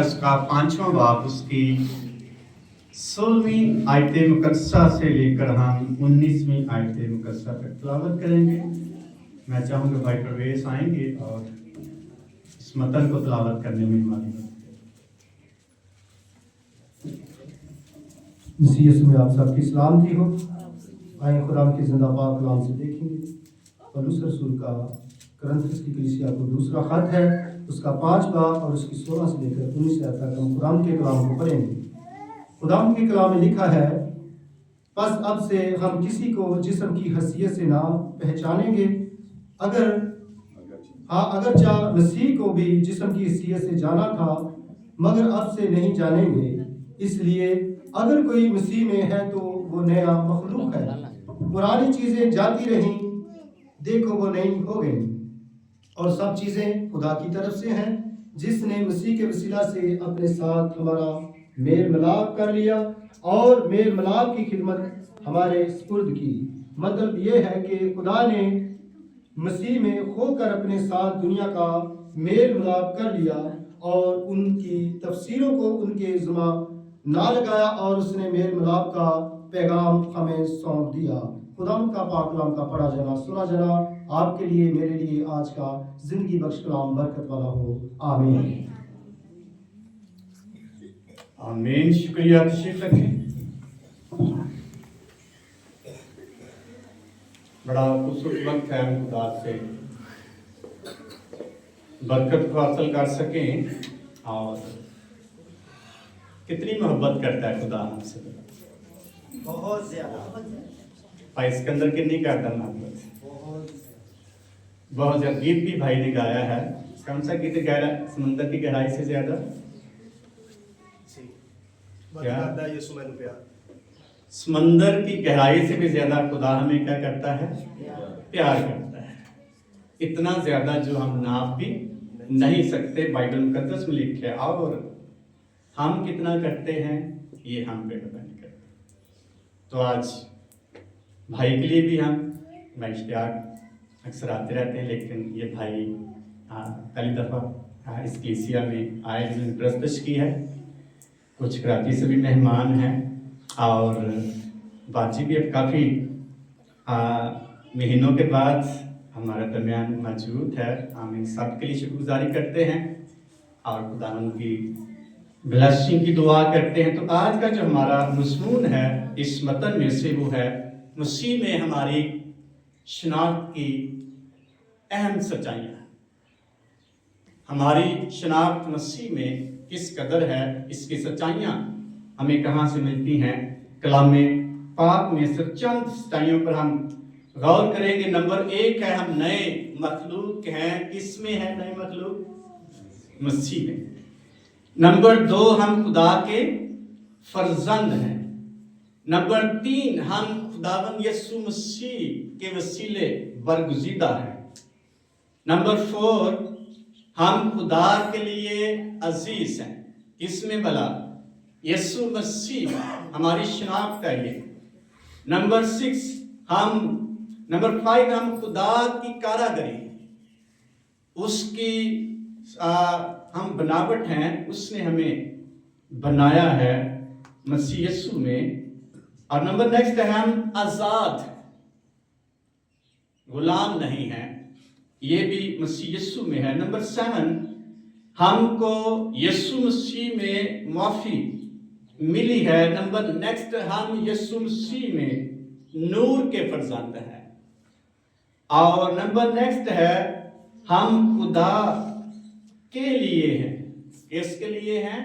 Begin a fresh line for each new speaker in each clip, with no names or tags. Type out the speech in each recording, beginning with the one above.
اس کا 5واں باب اس کی 16ویں آیت مقدسہ سے لے کر ہم 19ویں آیت مقدسہ تک تلاوت کریں گے۔ میں چاہوں گا بھائی پرویز آئیں گے اور اس متن کو تلاوت کرنے میں ہماری مدد کریں۔
مسیح یسوع میں آپ سب کی سلامتی ہو۔ آئیں خدا کی زندہ پاک کلام سے دیکھیں گے۔ پولس رسول کا کرنتھس کی کلیسیا کو دوسرا خط ہے، اس کا 5 باب اور اس کی 16 سے لے کر 19 آیت تک ہم خدا کے کلام کو پڑھیں گے۔ خدا کے کلام میں لکھا ہے، پس اب سے ہم کسی کو جسم کی حیثیت سے نہ پہچانیں گے، اگرچہ مسیح کو بھی جسم کی حیثیت سے جانا تھا، مگر اب سے نہیں جانیں گے۔ اس لیے اگر کوئی مسیح میں ہے تو وہ نیا مخلوق ہے، پرانی چیزیں جاتی رہیں، دیکھو وہ نئی ہو گئیں، اور سب چیزیں خدا کی طرف سے ہیں، جس نے مسیح کے وسیلہ سے اپنے ساتھ ہمارا میل ملاپ کر لیا اور میل ملاپ کی خدمت ہمارے سپرد کی۔ مطلب یہ ہے کہ خدا نے مسیح میں ہو کر اپنے ساتھ دنیا کا میل ملاپ کر لیا اور ان کی تفسیروں کو ان کے ذمہ نہ لگایا، اور اس نے میل ملاپ کا پیغام ہمیں سونپ دیا۔ خدا کا پاک کلام کا پڑھا جانا سنا جانا آپ کے لیے میرے لیے آج کا زندگی بخش کلام برکت والا ہو، آمین۔
آمین۔ شکریہ، تشریف رکھیں۔ بڑا خوبصورت وقت ہے ہم خدا سے برکت کو حاصل کر سکیں، اور کتنی محبت کرتا ہے خدا ہم سے،
بہت زیادہ۔
بھائی اسکندر کتنی کرتا ہے محبت، بہت زیادہ۔ گیت بھی بھائی نے گایا ہے، کون سا گیت گایا؟ سمندر کی گہرائی سے زیادہ سمندر کی گہرائی سے بھی زیادہ خدا ہمیں کیا کرتا ہے؟ پیار کرتا ہے، اتنا زیادہ جو ہم ناپ بھی نہیں سکتے۔ بائبل مقدس میں لکھا ہے، اور ہم کتنا کرتے ہیں یہ ہم پہ ڈپینڈ کرتے ہیں۔ تو آج بھائی کے لیے بھی ہم اشتیاق اکثر آتے رہتے ہیں، لیکن یہ بھائی پہلی دفعہ اس کلیسیا میں آئے، جنہوں نے پرستش کی ہے۔ کچھ کراچی سے بھی مہمان ہیں، اور باجی بھی اب کافی مہینوں کے بعد ہمارے درمیان موجود ہے۔ ہم ان سب کے لیے شکر گزاری کرتے ہیں اور خداوند کی بلیسنگ کی دعا کرتے ہیں۔ تو آج کا جو ہمارا مضمون ہے اس متن میں سے، وہ ہے مسیح میں ہماری شناخت کی اہم سچائیاں۔ ہماری شناخت مسیح میں کس قدر ہے، اس کی سچائیاں ہمیں کہاں سے ملتی ہیں؟ کلام پاک میں صرف چند سچائیوں پر ہم غور کریں گے۔ نمبر 1 ہے، ہم نئے مخلوق ہیں۔ کس میں ہے نئے مخلوق؟ مسیح میں۔ نمبر 2، ہم خدا کے فرزند ہیں۔ نمبر 3، ہم خداوند یسوع مسیح کے وسیلے برگزیدہ ہیں۔ نمبر 4، ہم خدا کے لیے عزیز ہیں۔ کس میں بھلا؟ یسوع مسیح ہماری شناخت ہے یہ۔ نمبر 5، ہم خدا کی کاراگری، اس کی ہم بناوٹ ہیں، اس نے ہمیں بنایا ہے مسیح یسوع میں۔ اور نمبر ہے، ہم آزاد ہیں، غلام نہیں ہیں، یہ بھی مسیح یسوع میں ہے۔ نمبر 7، ہم کو یسوع مسیح میں معافی ملی ہے۔ نمبر ہم یسوع مسیح میں نور کے فرزند ہیں۔ اور نمبر ہے، ہم خدا کے لیے ہیں۔ کس کے لیے ہیں؟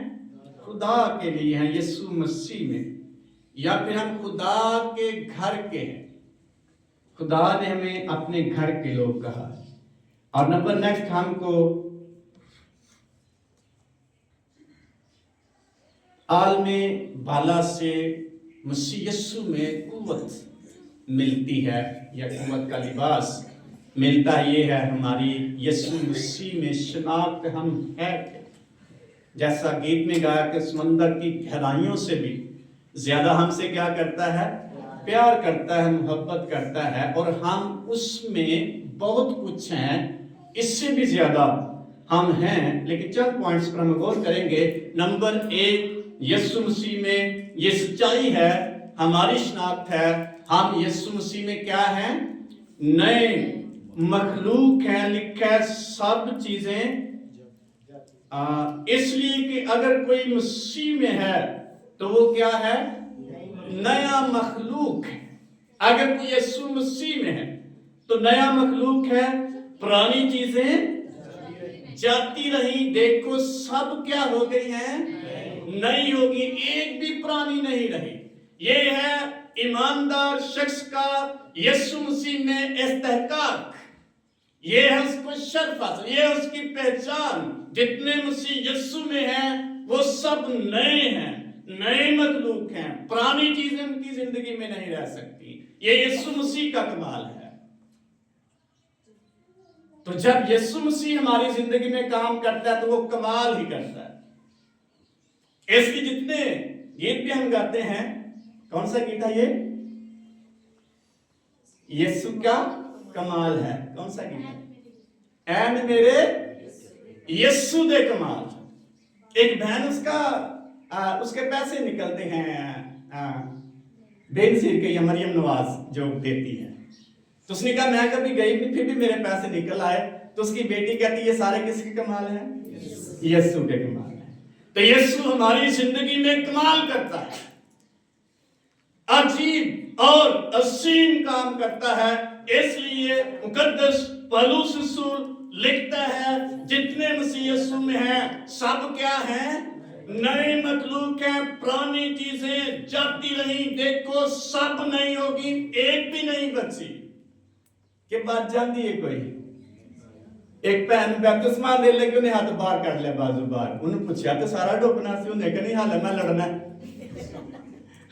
خدا کے لیے ہیں، یسوع مسیح میں۔ یا پھر ہم خدا کے گھر کے ہیں، خدا نے ہمیں اپنے گھر کے لوگ کہا۔ اور نمبر ہم کو عالم بالا سے مسیح یسوع میں قوت ملتی ہے، یا قوت کا لباس ملتا ہے۔ یہ ہے ہماری یسوع مسیح میں شناخت۔ ہم ہے جیسا گیت میں گایا کہ سمندر کی گہرائیوں سے بھی زیادہ ہم سے کیا کرتا ہے؟ پیار کرتا ہے، محبت کرتا ہے، اور ہم اس میں بہت کچھ ہیں، اس سے بھی زیادہ हम हैं, लेकिन चंद पॉइंट्स पर हम गौर करेंगे। नंबर एक, यीशु मसीह में ये सच्चाई है, हमारी शनाख्त है, हम यीशु मसीह में क्या हैं? नए मखलूक हैं। लिखा है सब चीजें इसलिए कि अगर कोई मसीह में है तो वो क्या है? नया मखलूक है। अगर कोई यीशु मसीह में है तो नया मखलूक है। पुरानी चीजें जाती रही, देखो सब क्या हो गई हैं? नई होगी, एक भी पुरानी नहीं रही। ये है ईमानदार शख्स का यीशु मसीह में इस्तेहकाक, ये है उसको शर्फ हासिल, ये है उसकी पहचान। जितने मसीह यीशु में हैं वो सब नए हैं, नए मखलूक हैं। पुरानी चीजें उनकी जिंदगी में नहीं रह सकती। ये यीशु मसीह का कमाल है। तो जब यीशु मसीह हमारी जिंदगी में काम करता है तो वो कमाल ही करता है। इसलिए जितने गीत भी हम गाते हैं, कौन सा गीत है ये? यीशु का कमाल है। कौन सा गीत है? एंड मेरे यीशु दे कमाल। एक बहन उसके पैसे निकलते हैं बेनजीर के, या मरियम नवाज जो देती है, तो उसने कहा मैं कभी गई नहीं, फिर भी मेरे पैसे निकल आए। तो उसकी बेटी कहती है ये सारे किसके कमाल है? यीशु के कमाल है। तो यीशु हमारी जिंदगी में कमाल करता है, अजीब और असीम काम करता है। इसलिए मुकद्दस पौलुस रसूल लिखता है जितने मसीह यीशु में हैं सब क्या हैं? नए मखलूक हैं। पुरानी चीजें जाती रही, देखो सब नई होगी, एक भी नहीं बची। के बात जानती है कोई? एक भैन बपतिस्मा दे लेके उन्हें हाथ बाहर कर लिया, बाजू बाहर। उन्हें पूछा तो सारा डोबना सी, उन्हें कहा नहीं हाले मैं लड़ना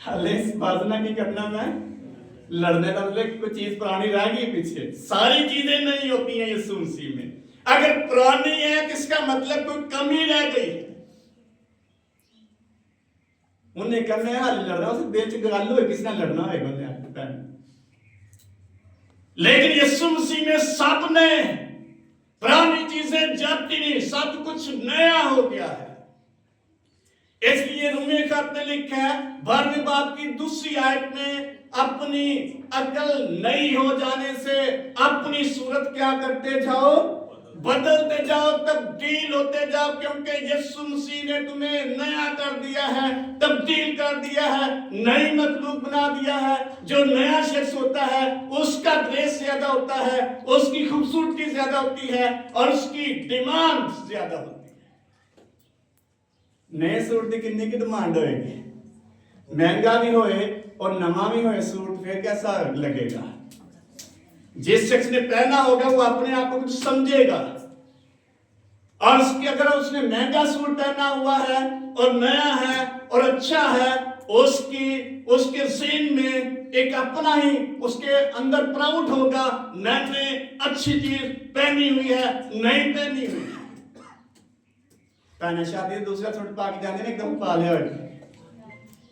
हाले इस बाजना की करना, मैं लड़ने का मतलब कोई चीज पुरानी रह गई पीछे। सारी चीजें नहीं होती हैं यीशु मसीह में। अगर पुरानी है तो इसका मतलब कोई कमी रह गई है। उन्हें कहा मैं हाल लड़ रहा हूं, दिल च गल होए किसने लड़ना होएगा। लेकिन यीशु मसीह में सब नए, पुरानी चीजें जाती नहीं, सब कुछ नया हो गया है। इसलिए रोमी खत में लिखा है 12वें बाब की दूसरी आयत में, अपनी अकल नई हो जाने से अपनी सूरत क्या करते जाओ? बदलते जाओ, तब्दील होते जाओ, क्योंकि यीशु मसीह ने तुम्हें नया कर दिया है, तब्दील कर दिया है, नई मखलूक बना दिया है। जो नया शख्स होता है उसका ग्रेस ज्यादा होता है, उसकी खूबसूरती ज्यादा होती है और उसकी डिमांड ज्यादा होती है। नए सूट की कितनी की डिमांड होएगी? महंगा भी होए और नवा भी होए सूट, फिर कैसा लगेगा? जिस शख्स ने पहना होगा वो अपने आप को कुछ समझेगा, और उसके अगर उसने महंगा सूट पहना हुआ है और नया है और अच्छा है, उसके ज़हन में एक अपना ही उसके अंदर प्राउड होगा, मैंने अच्छी चीज पहनी हुई है, नहीं पहनी हुई है। पहना शादी दूसरा सूट पा के जाने ने एकदम पा लिया,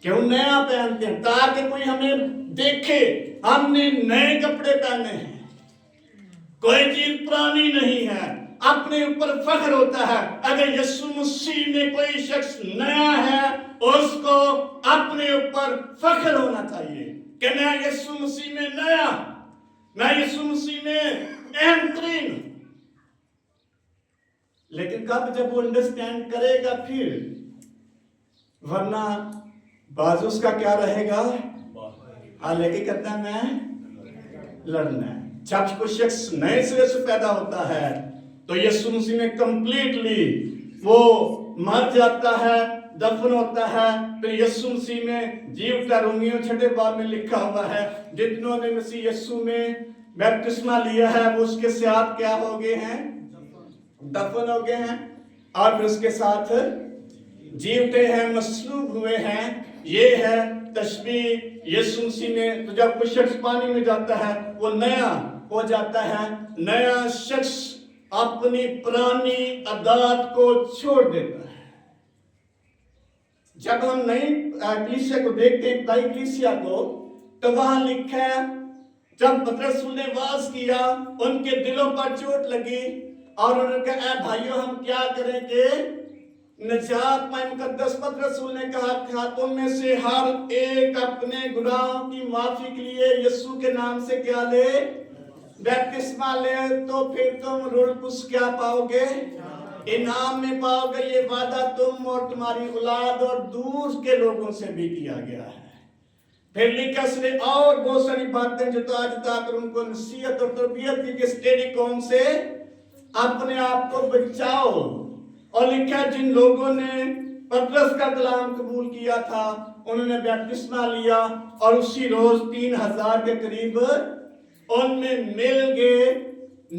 क्यों नया पहनते हैं? ताकि कोई हमें देखे हमने नए कपड़े पहने हैं, कोई चीज पुरानी नहीं है, अपने ऊपर फख्र होता है। अगर यीशु मसीह में कोई शख्स नया है उसको अपने ऊपर फख्र होना चाहिए कि मैं यीशु मसीह में नया, मैं यीशु मसीह में अहम तरीन। लेकिन कब? जब वो अंडरस्टैंड करेगा फिर, वरना बाजू उसका क्या रहेगा? लेके कहता है मैं लड़ना है। जब कोई शख्स नए सिरे से पैदा होता है तो यीशु मसीह में कंप्लीटली वो मर जाता है, दफन होता है, फिर यीशु मसीह में जी उठता। रोमियो 6 बाब में लिखा हुआ है जितनों ने मसीह यीशु में बपतिस्मा लिया है वो उसके साथ क्या हो गए हैं? दफन हो गए हैं, और फिर उसके साथ जी उठे हैं, मसलूब हुए हैं। ये है तशबीह यीशु मसीह में। तो जब कोई शख्स पानी में जाता है वो नया हो जाता है, नया शख्स अपनी पुरानी आदत को छोड़ देता है। जब हम नई कलीसिया को देखते हैं, नई कलीसिया को, तो वहां लिखा है जब पतरस ने वाज किया उनके दिलों पर चोट लगी, اور انہوں نے کہا اے بھائیو ہم کیا کریں کہ نجات پائیں؟ مقدس پترس رسول نے کہا تم میں سے ہر ایک اپنے گناہوں کی معافی کے لیے یسوع کے نام سے کیا لے؟ بیپتسمہ لے، تو پھر تم روح القدس کیا پاؤ گے؟ انعام میں پاؤ گے۔ یہ وعدہ تم اور تمہاری اولاد اور دور کے لوگوں سے بھی کیا گیا ہے۔ پھر لکھا اس نے اور بہت ساری باتیں جو تو آج تک ان کو نصیحت اور تربیت کی کہ اسٹیڈی قوم سے اپنے آپ کو بچاؤ۔ اور لکھا جن لوگوں نے پترس کا کلام قبول کیا تھا انہوں نے بیپتسمہ لیا اور اسی روز 3000 کے قریب ان میں مل گئے،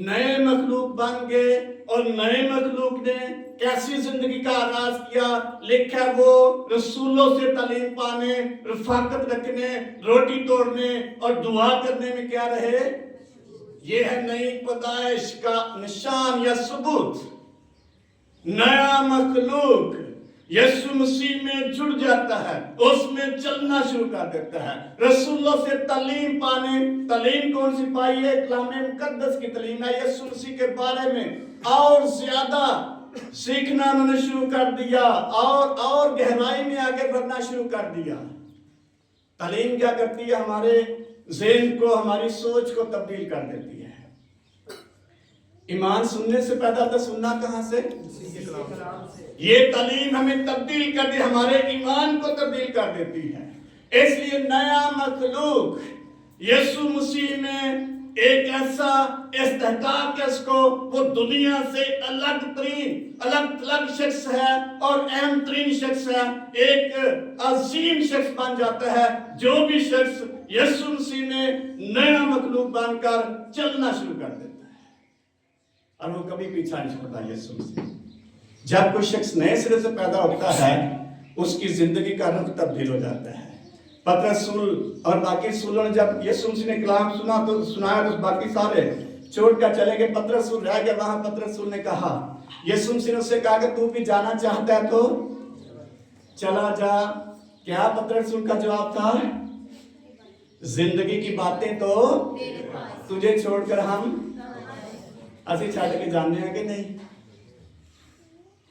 نئے مخلوق بن گئے۔ اور نئے مخلوق نے کیسی زندگی کا آغاز کیا؟ لکھا وہ رسولوں سے تعلیم پانے، رفاقت رکھنے، روٹی توڑنے اور دعا کرنے میں کیا رہے؟ یہ ہے نئی پیدائش کا نشان یا ثبوت۔ نیا مخلوق یسوع مسیح میں جڑ جاتا ہے، اس میں چلنا شروع کر دیتا ہے۔ رسولوں سے تعلیم پانے، تعلیم کون سی پائی ہے؟ کلام مقدس کی تعلیم ہے۔ یسوع مسیح کے بارے میں اور زیادہ سیکھنا انہوں نے شروع کر دیا اور گہرائی میں آگے بڑھنا شروع کر دیا۔ تعلیم کیا کرتی ہے؟ ہمارے ذہن کو، ہماری سوچ کو تبدیل کر دیتی ہے۔ ایمان سننے سے پیدا ہوتا، سننا کہاں سے؟ یہ تعلیم ہمیں تبدیل کر دی، ہمارے ایمان کو تبدیل کر دیتی ہے۔ اس لیے نیا مخلوق یسوع مسیح میں ایک ایسا استحقاق ہے، اس کو وہ دنیا سے الگ شخص ہے اور اہم ترین شخص ہے، ایک عظیم شخص بن جاتا ہے جو بھی شخص یسوع مسیح میں نیا مخلوق بن کر چلنا شروع کر دیتا ہے، اور وہ کبھی پیچھا نہیں چھوڑتا یسوع مسیح۔ جب کوئی شخص نئے سرے سے پیدا ہوتا ہے اس کی زندگی کا رخ تبدیل ہو جاتا ہے۔ پترس رسول اور باقی رسولوں نے جب یسوع مسیح نے کلام سنایا تو باقی سارے چھوڑ کر چلے گئے، پترس رسول رہ گیا وہاں۔ پترس رسول نے کہا، یسوع مسیح نے اس سے کہا کہ تو بھی جانا چاہتا ہے تو چلا جا۔ کیا پترس رسول کا جواب تھا؟ زندگی کی باتیں تو تجھے چھوڑ کر ہم اسی چھڑ کے جانے ہیں کہ نہیں؟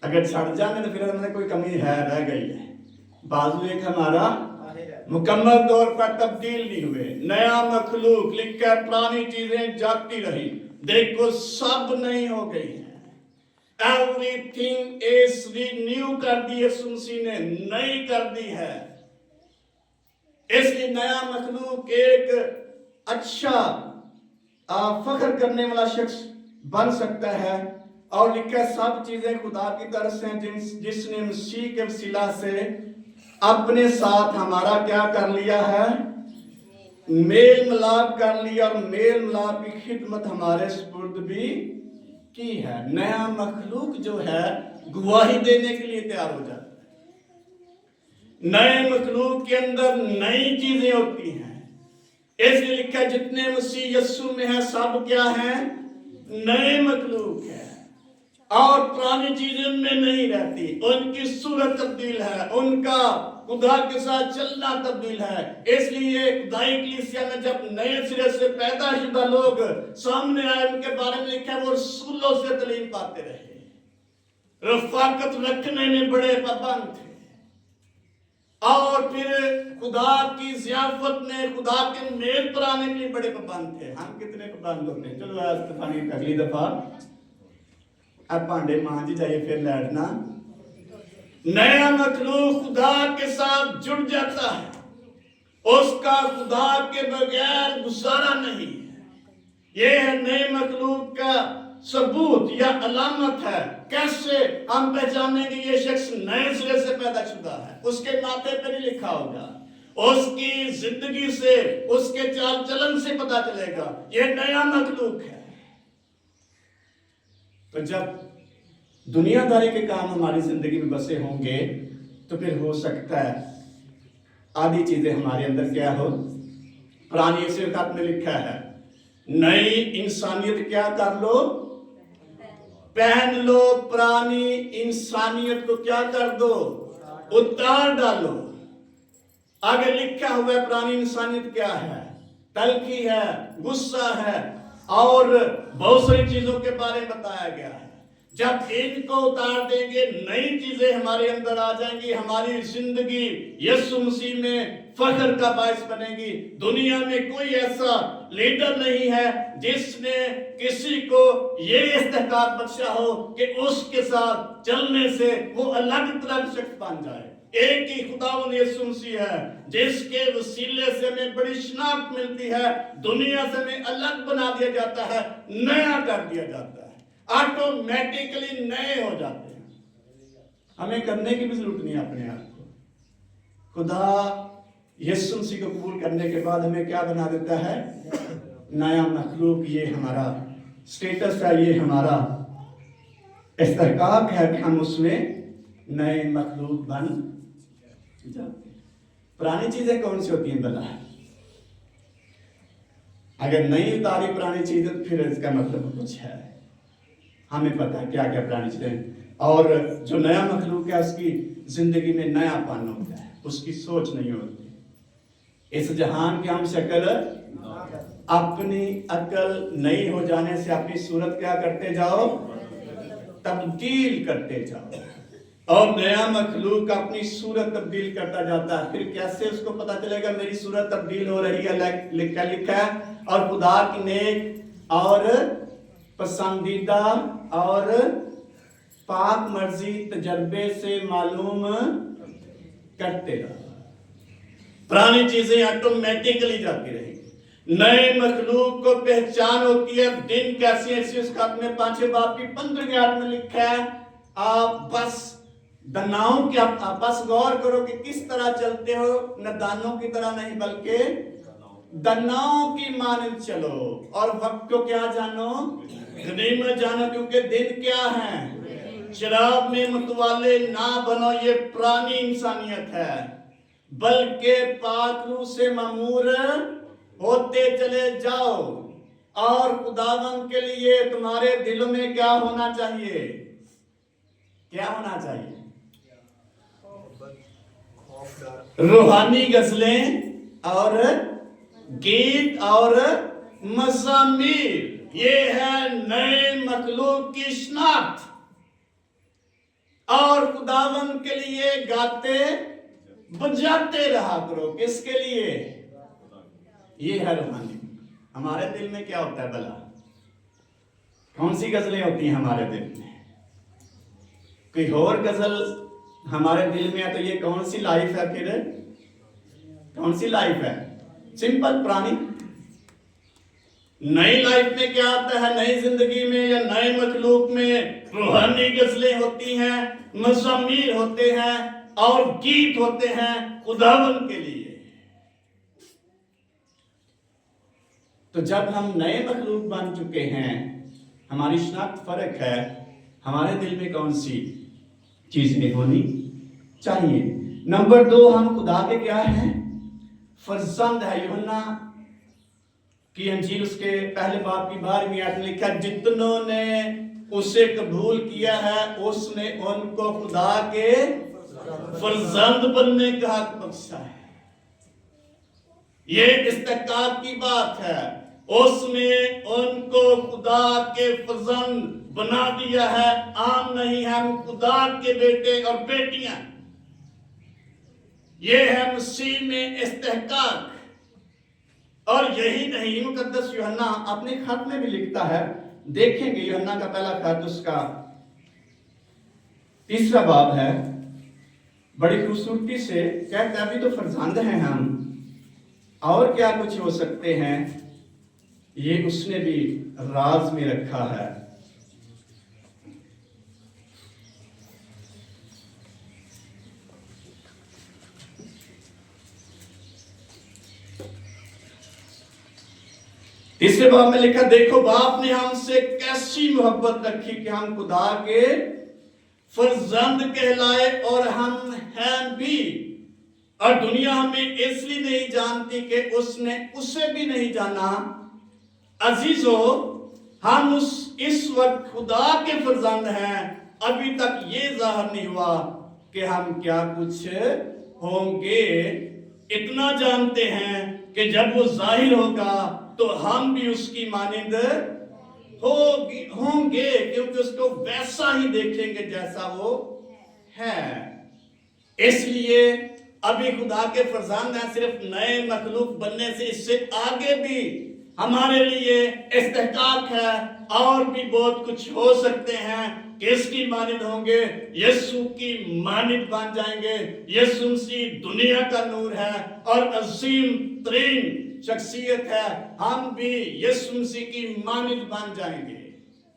اگر چھڑ جانے تو پھر ہمیں کوئی کمی ہے، رہ گئی ہے۔ بازو ایک ہمارا مکمل طور پر تبدیل نہیں ہوئے، نیا مخلوق۔ لکھا پرانی چیزیں جاتی رہی، دیکھو سب نئی ہو گئی ہیں۔ Everything is renew کر دی یسوع مسیح نے، نئی کر دی ہے۔ اس لیے نیا مخلوق ایک اچھا فخر کرنے والا شخص بن سکتا ہے۔ اور لکھا سب چیزیں خدا کی طرف سے ہیں جس نے مسیح کے وسیلہ سے اپنے ساتھ ہمارا کیا کر لیا ہے؟ میل ملاپ کر لیا، اور میل ملاپ کی خدمت ہمارے سپرد بھی کی ہے۔ نیا مخلوق جو ہے گواہی دینے کے لیے تیار ہو جاتا ہے۔ نئے مخلوق کے اندر نئی چیزیں ہوتی ہیں، اس لیے لکھا جتنے مسیح یسوع میں ہیں سب کیا ہیں؟ نئے مخلوق ہیں۔ اور پرانی چیزیں ان میں نہیں رہتی، ان کی صورت تبدیل ہے، ان کا خدا کے ساتھ چلنا تبدیل ہے۔ اس لیے خدائی کلیسیا میں جب نئے سرے سے پیدا شدہ لوگ سامنے آئے ان کے بارے میں لکھا ہے وہ رسولوں سے تعلیم پاتے رہے، رفاقت رکھنے میں بڑے پابند تھے، اور پھر خدا کی ضیافت میں خدا کے میل پر آنے کے لیے بڑے پابند تھے۔ ہم کتنے پابند ہوتے ہیں؟ چلو استفانی اگلی دفعہ اب پانڈے مانجی جائیے پھر لیٹنا۔ نیا مخلوق خدا کے ساتھ جڑ جاتا ہے، اس کا خدا کے بغیر گزارا نہیں ہے۔ یہ ہے نئے مخلوق کا ثبوت یا علامت ہے۔ کیسے ہم پہچانیں گے یہ شخص نئے سرے سے پیدا شدہ ہے؟ اس کے ماتھے پہ نہیں لکھا ہوگا، اس کی زندگی سے، اس کے چال چلن سے پتا چلے گا یہ نیا مخلوق ہے۔ تو جب دنیا داری کے کام ہماری زندگی میں بسے ہوں گے تو پھر ہو سکتا ہے آدھی چیزیں ہمارے اندر کیا ہو؟ پرانی اسی خط میں لکھا ہے نئی انسانیت کیا کر لو؟ پہن لو۔ پرانی انسانیت کو کیا کر دو؟ اتار ڈالو۔ آگے لکھا ہوا ہے پرانی انسانیت کیا ہے؟ تلخی ہے، غصہ ہے، اور بہت ساری چیزوں کے بارے میں بتایا گیا ہے. جب ان کو اتار دیں گے نئی چیزیں ہمارے اندر آ جائیں گی, ہماری زندگی یسوع مسیح میں فخر کا باعث بنے گی. دنیا میں کوئی ایسا لیڈر نہیں ہے جس نے کسی کو یہ استحقاق بخشا ہو کہ اس کے ساتھ چلنے سے وہ الگ طرح کا شخص بن جائے. ایک ہی خداوند یسوع مسیح ہے جس کے وسیلے سے ہمیں بڑی شناخت ملتی ہے, دنیا سے ہمیں الگ بنا دیا جاتا ہے, نیا کر دیا جاتا ہے, آٹومیٹکلی نئے ہو جاتے ہیں. ہمیں کرنے کی بھی ضرورت نہیں اپنے آپ کو. خدا یسوع مسیح کو قبول کرنے کے بعد ہمیں کیا بنا دیتا ہے؟ نیا مخلوق. یہ ہمارا سٹیٹس ہے, یہ ہمارا استحقاق ہے کہ ہم اس میں نئے مخلوق بن جاتے ہیں. پرانی چیزیں کون سی ہوتی ہیں بلا؟ اگر نہیں اتاری پرانی چیزیں تو پھر اس کا مطلب کچھ ہے. ہمیں پتہ ہے کیا کیا پرانی چیزیں, اور جو نیا مخلوق ہے اس کی زندگی میں نیا پن ہوتا ہے, اس کی سوچ نہیں ہوتی. اس جہان کی ہم شکل اپنی عقل نئی ہو جانے سے اپنی صورت کیا کرتے جاؤ؟ تبدیل کرتے جاؤ. اور نیا مخلوق اپنی صورت تبدیل کرتا جاتا ہے. پھر کیسے اس کو پتا چلے گا میری صورت تبدیل ہو رہی ہے؟ لکھا ہے, اور خدا کی نیک اور پسندیدہ اور پاک مرضی تجربے سے معلوم کرتے رہو. پرانی چیزیں آٹومیٹکلی جاتی رہی. نئے مخلوق کو پہچان ہوتی ہے. دن کیسی ایسی اس خط میں 5 باب کی 15 آیت میں لکھا ہے, آپ بس دناؤں کی آپ بس غور کرو کہ کس طرح چلتے ہو, ندانوں کی طرح نہیں بلکہ دناؤں کی مانند چلو, اور وقت کو کیا جانو؟ غنیمت جانو, کیونکہ دن کیا ہے؟ شراب میں متوالے نہ بنو, یہ پرانی انسانیت ہے, بلکہ پاک روح سے معمور ہوتے چلے جاؤ. اور خداوند کے لیے تمہارے دلوں میں کیا ہونا چاہیے؟ کیا ہونا چاہیے؟ روحانی غزلیں اور گیت اور مزامیر. یہ ہے نئے مخلوق کی شناخت. اور خداوند کے لیے گاتے بجاتے رہا کرو. کس کے لیے؟ یہ ہے روحانی. ہمارے دل میں کیا ہوتا ہے بلا؟ کون سی غزلیں ہوتی ہیں ہمارے دل میں؟ کوئی اور غزل ہمارے دل میں ہے تو یہ کون سی لائف ہے؟ پھر کون سی لائف ہے؟ سمپل پرانی. نئی لائف میں کیا آتا ہے؟ نئی زندگی میں یا نئے مخلوق میں روحانی غزلیں ہوتی ہیں, مزامیر ہوتے ہیں اور گیت ہوتے ہیں خداوند کے لیے. تو جب ہم نئے مخلوق بن چکے ہیں, ہماری شناخت فرق ہے. ہمارے دل میں کون سی چیزیں ہونی چاہیے؟ نمبر 2, ہم خدا کے کیا ہیں؟ فرزند ہے. یوحنا کی انجیل اس کے پہلے باب کی 12ویں آیت میں لکھا, جتنوں نے اسے قبول کیا ہے اس نے ان کو خدا کے فرزند بننے کا حق بخشا ہے. یہ استحقاق کی بات ہے. اس نے ان کو خدا کے فرزند بنا دیا ہے. عام نہیں ہے, ہم خدا کے بیٹے اور بیٹیاں. یہ ہے مسیح میں استحقاق. اور یہی نہیں, مقدس یوحنا اپنے خط میں بھی لکھتا ہے. دیکھیں گے یوحنا کا پہلا خط, اس کا 3 باب ہے. بڑی خوبصورتی سے کہتا ہے ابھی تو فرزند ہیں ہم, اور کیا کچھ ہو سکتے ہیں, یہ اس نے بھی راز میں رکھا ہے. تیسرے باب میں لکھا, دیکھو باپ نے ہم سے کیسی محبت رکھی کہ ہم خدا کے فرزند کہلائے, اور ہم ہیں بھی. اور دنیا ہمیں اس لیے نہیں جانتی کہ اس نے اسے بھی نہیں جانا. عزیزو, ہم اس وقت خدا کے فرزند ہیں. ابھی تک یہ ظاہر نہیں ہوا کہ ہم کیا کچھ ہوں گے. اتنا جانتے ہیں کہ جب وہ ظاہر ہوگا तो हम भी उसकी मानिंद होंगे, क्योंकि उसको वैसा ही देखेंगे जैसा वो है। इसलिए अभी खुदा के फरजांद हैं, सिर्फ नए मखलूक बनने से इससे आगे भी हमारे लिए इस्तेहकाक है, और भी बहुत कुछ हो सकते हैं। किसकी मानिंद होंगे? यीशु की मानिंद बन जाएंगे। यीशु मसीह दुनिया का नूर है और अजीम तरीन शख्सियत है। हम भी यीशु मसीह की मानिंद बन जाएंगे।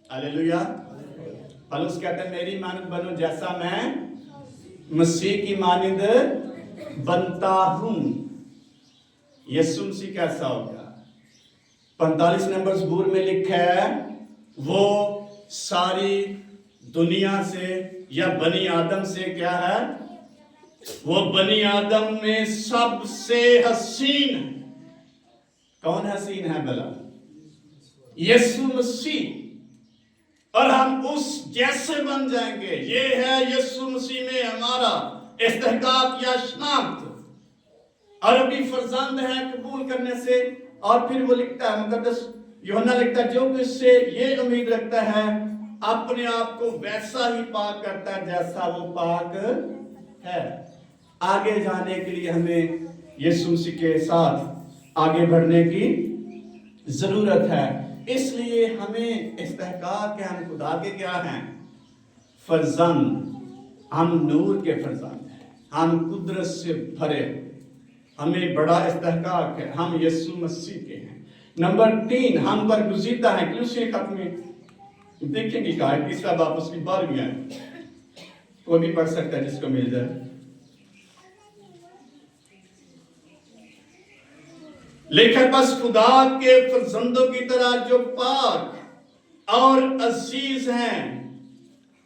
हालेलुया। पौलुस कहते हैं मेरी मानिंद बनो जैसा मैं मसीह की मानिंद बनता हूं। यीशु मसीह कैसा होगा? 45 नंबर ज़बूर में लिखा है, वो सारी दुनिया से या बनी आदम से क्या है? वो बनी आदम में सबसे हसीन है। कौन हसीन है भला? यीशु मसीह। और हम उस जैसे बन जाएंगे। ये है यीशु मसीह में हमारा इस्तेहकाक या शनाख्त। और अभी फरजंद है कबूल करने से। और फिर वो लिखता है, मुकद्दस यूहन्ना लिखता है, जो इससे ये उम्मीद रखता है अपने आप को वैसा ही पाक करता है जैसा वो पाक है। आगे जाने के लिए हमें यीशु मसीह के साथ आगे बढ़ने की जरूरत है। इसलिए हमें इस्तेहकाक है, हम खुदा के क्या हैं? फरजंद। हम नूर के फरजंद हैं, हम कुदरत से भरे, हमें बड़ा इस्तेहकाक है, हम यीशु मसीह के हैं। नंबर 3, हम बरगुज़ीदा हैं। कुलूसी खत में देखेंगे कहा है, तीसरा बाब उसकी 12वीं आयत। वो भी पढ़ सकता है जिसको मिल जाए। लेकिन बस खुदा के फरजंदों की तरह जो पाक और अजीज हैं,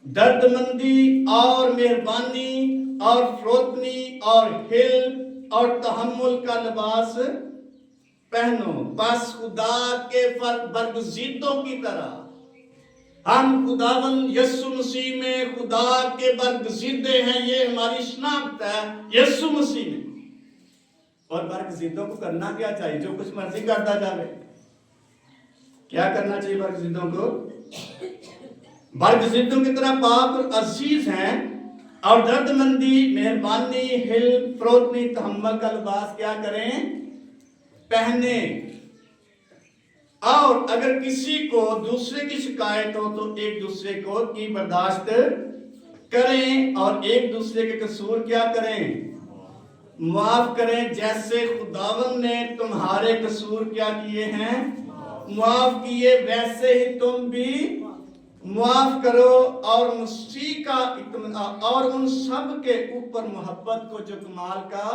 दर्दमंदी और मेहरबानी और फरोतनी और हिल्म और तहम्मुल का लिबास पहनो। बस खुदा के बरगुज़ीदों की तरह हम खुदावंद यीशु मसीह में खुदा के बरगुज़ीदे हैं। ये हमारी शनाख्त है यीशु मसीह में। और बरगुज़ीदों को करना क्या चाहिए? जो कुछ मर्जी करता जावे। क्या करना चाहिए बरगुज़ीदों को? बरगुज़ीदों की तरह पाक और अजीज हैं और दर्दमंदी, मेहरबानी, हिल्म, फरोतनी, तहम्मुल का लिबास क्या करें? पहने। और अगर किसी को दूसरे की शिकायत हो तो एक दूसरे को की बर्दाश्त करें और एक दूसरे के कसूर क्या करें? माफ करें। जैसे खुदावंद ने तुम्हारे कसूर क्या किए हैं? माफ किए, वैसे ही तुम भी माफ करो। और मसीह का इत्मीनान और उन सब के ऊपर मोहब्बत को जो कमाल का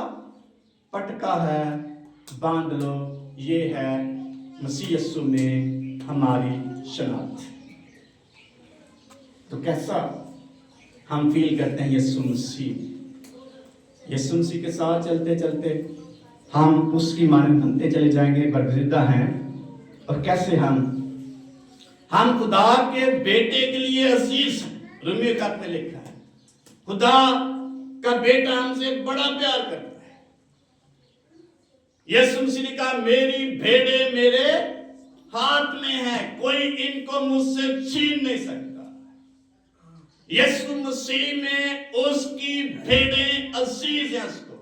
पटका है बांध लो। ये है मसीह यीशु में हमारी शनाख्त। तो कैसा हम फील करते हैं यीशु मसीह? यीशु मसीह के साथ चलते चलते हम उसकी मानंद बनते चले जाएंगे, बरगुज़ीदा हैं। और कैसे हम खुदा के बेटे के लिए अजीज हैं। रोमियो खत में लिखा है, खुदा का बेटा हमसे बड़ा प्यार करता है। यीशु मसीह ने कहा, मेरी भेड़ें मेरे हाथ में है, कोई इनको मुझसे छीन नहीं सकता। यीशु मसीह में उसकी भेड़ें अजीज हैं उसको।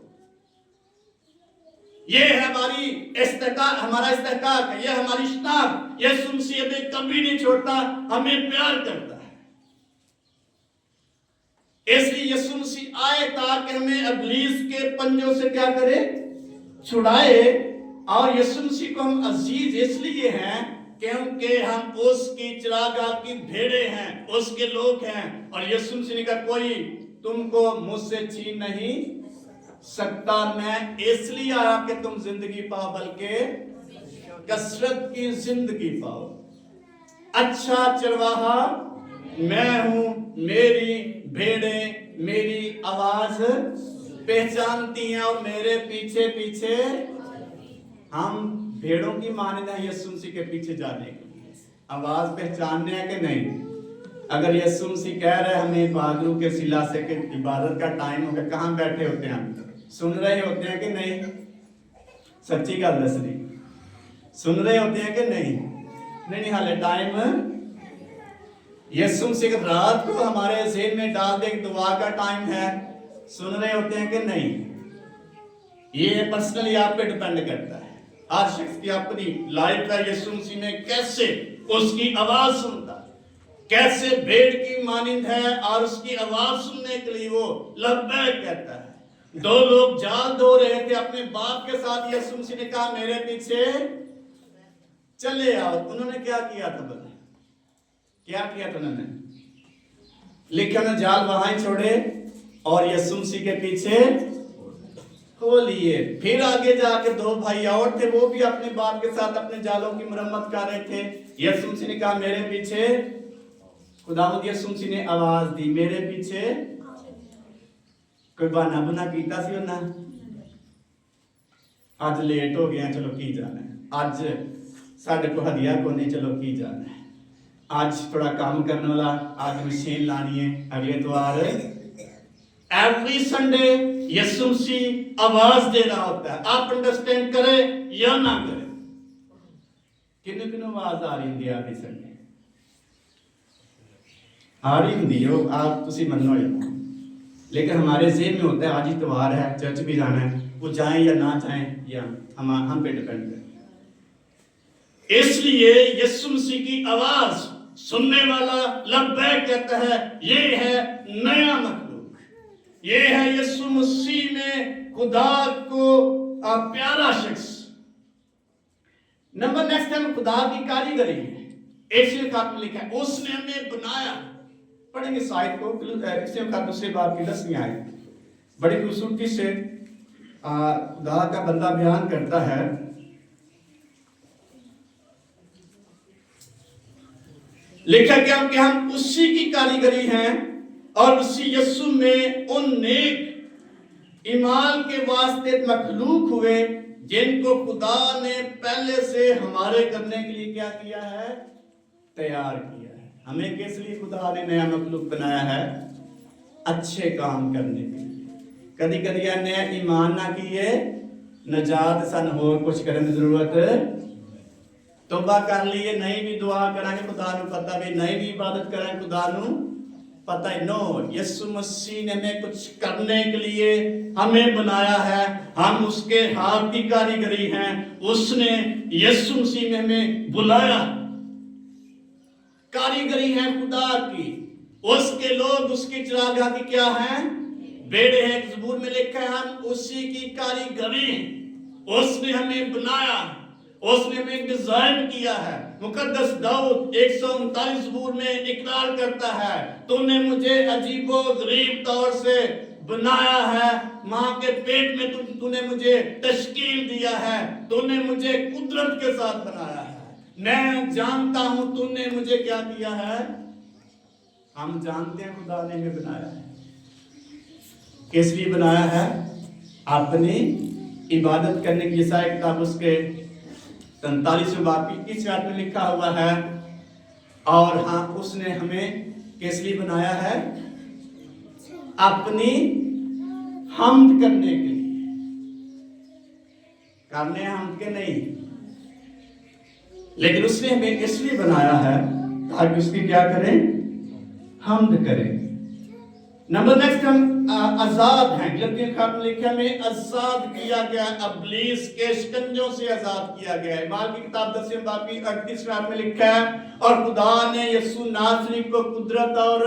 ये है हमारी इस्तेहकाक, हमारा इस्तेहकाक है, ये हमारी शनाख्त। यीशु मसीह हमें कभी नहीं छोड़ता, हमें प्यार करता है। इसलिए यीशु मसीह आए ताकि हमें इब्लीस के पंजों से क्या करे? छुड़ाए। और यीशु मसीह को हम अजीज इसलिए हैं क्योंकि हम उसकी चरागाह की भेड़ें हैं, उसके लोग हैं। और यीशु मसीह ने कहा, कोई तुमको मुझसे छीन नहीं सकता। मैं इसलिए आया कि तुम जिंदगी पाओ, बल्कि कसरत की जिंदगी पाओ। अच्छा चरवाहा मैं हूं, मेरी भेड़ें मेरी आवाज पहचानती हैं और मेरे पीछे पीछे। हम भेड़ों की मानद है यीशु मसीह के पीछे जाने की, आवाज पहचानने है कि नहीं? अगर यीशु मसीह कह रहे हमें बादलों के सिला से कि इबादत का टाइम होगा, कहाँ बैठे होते हैं हम? सुन रहे होते हैं कि नहीं? सच्ची गल दस रही। सुन रहे होते हैं कि नहीं? नहीं, हाले टाइम यीशु मसीह रात को हमारे ज़हन में डाल दे, दुआ का टाइम है। सुन रहे होते हैं कि नहीं? ये पर्सनली आप पे डिपेंड करता है। हर शख्स की अपनी लाइफ है। यीशु मसीह में कैसे उसकी आवाज सुनता, कैसे भेड़ की मानिंद है और उसकी आवाज सुनने के लिए वो लब्बैक कहता है। दो लोग जाल धो रहे थे अपने बाप के साथ, यीशु मसीह ने कहा मेरे पीछे चले आओ। उन्होंने क्या किया था? बताएं क्या किया था उन्होंने? लिखा ना, जाल वहां ही छोड़े और यीशु मसीह के पीछे हो लिए। फिर आगे जाके दो भाई और थे, वो भी अपने बाप के साथ अपने जालों की मरम्मत कर रहे थे। यीशु मसीह ने कहा मेरे पीछे, खुदावंद यीशु मसीह ने आवाज दी मेरे पीछे। कोई बहाना बुना कीता सी उन्हें? आज लेट हो गया, चलो की जाना है, आज साढ़े को हदिया को नहीं, चलो की जाना है, आज थोड़ा काम करने वाला, आज मशीन लानी है, अगले द्वार। एवरी संडे यीशु मसीह आवाज दे रहा होता है। आप अंडरस्टैंड करें या ना करें। किन्नू किन्नू आवाज आ रही होंगी एवरी संडे? आ रही होंगी हो, आप तुसी मनो या, लेकिन हमारे ज़हन में होता है आज इतवार है, चर्च भी जाना है, वो जाएं या ना जाएं, या हम पे डिपेंड करें। इसलिए यीशु मसीह की आवाज सुनने वाला लब्बैक कहता है, ये है नया मखलूक, ये है यीशु मसीह में खुदा को प्यारा शख्स। नंबर नेक्स्ट है खुदा की कारीगरी है। एशिया खात में लिखा है उसने हमें बनाया। पढ़ेंगे साइड को, एशिया खात दूसरे बाब की 10वीं आयत बड़ी खूबसूरती से खुदा का बंदा बयान करता है। लिखा क्या कि हम उसी की कारीगरी हैं और उसी यीशु में उन नेक इमाल के वास्ते मखलूक हुए जिनको खुदा ने पहले से हमारे करने के लिए क्या किया है? तैयार किया है। हमें किस लिए खुदा ने नया मखलूक बनाया है? अच्छे काम करने के लिए। कदी कदी नया ईमान ना किए नजात सन हो कुछ करने की जरूरत, तौबा कर लिए, नहीं भी दुआ करांगे खुदा नु पता भी, नहीं भी इबादत करांगे खुदा नु पता ही। नो, यीशु मसीह ने हमें कुछ करने के लिए हमें बनाया है। हम उसके हाथ की कारीगरी हैं। उसने यीशु मसीह ने हमें बुलाया, कारीगरी है खुदा की। उसके लोग उसकी चरागाह की क्या हैं? बेड़े हैं। ज़बूर में लिखा है हम उसी की कारीगरी हैं। उसने हमें बनाया, उसने हमें डिजाइन किया है। मुकद्दस दाऊद 139 ज़बूर में इकरार करता है, तूने मुझे अजीबो गरीब तौर से बनाया है, माँ के पेट में तूने मुझे तश्कील दिया है, तूने मुझे कुदरत के साथ बनाया है। मैं जानता हूं तूने मुझे क्या किया है। हम जानते हैं खुदा ने हमें बनाया है। किस लिए बनाया है? अपनी इबादत करने की। यशायाह किताब उसके 43वें बाब की 21 में लिखा हुआ है। और हाँ, उसने हमें किस लिए बनाया है? अपनी हम्द करने के लिए। करने हम के नहीं, लेकिन उसने हमें इसलिए बनाया है ताकि उसकी क्या करें? हम्द करें। नंबर नेक्स्ट हम आजाद हैं। गलतियों खात में लिखा में आजाद किया गया, इब्लीस के शिकंजों से आजाद किया गया है। माल की किताब 10वें बाब की 38वें में लिखा है, और खुदा ने यीशु नासरी को कुदरत और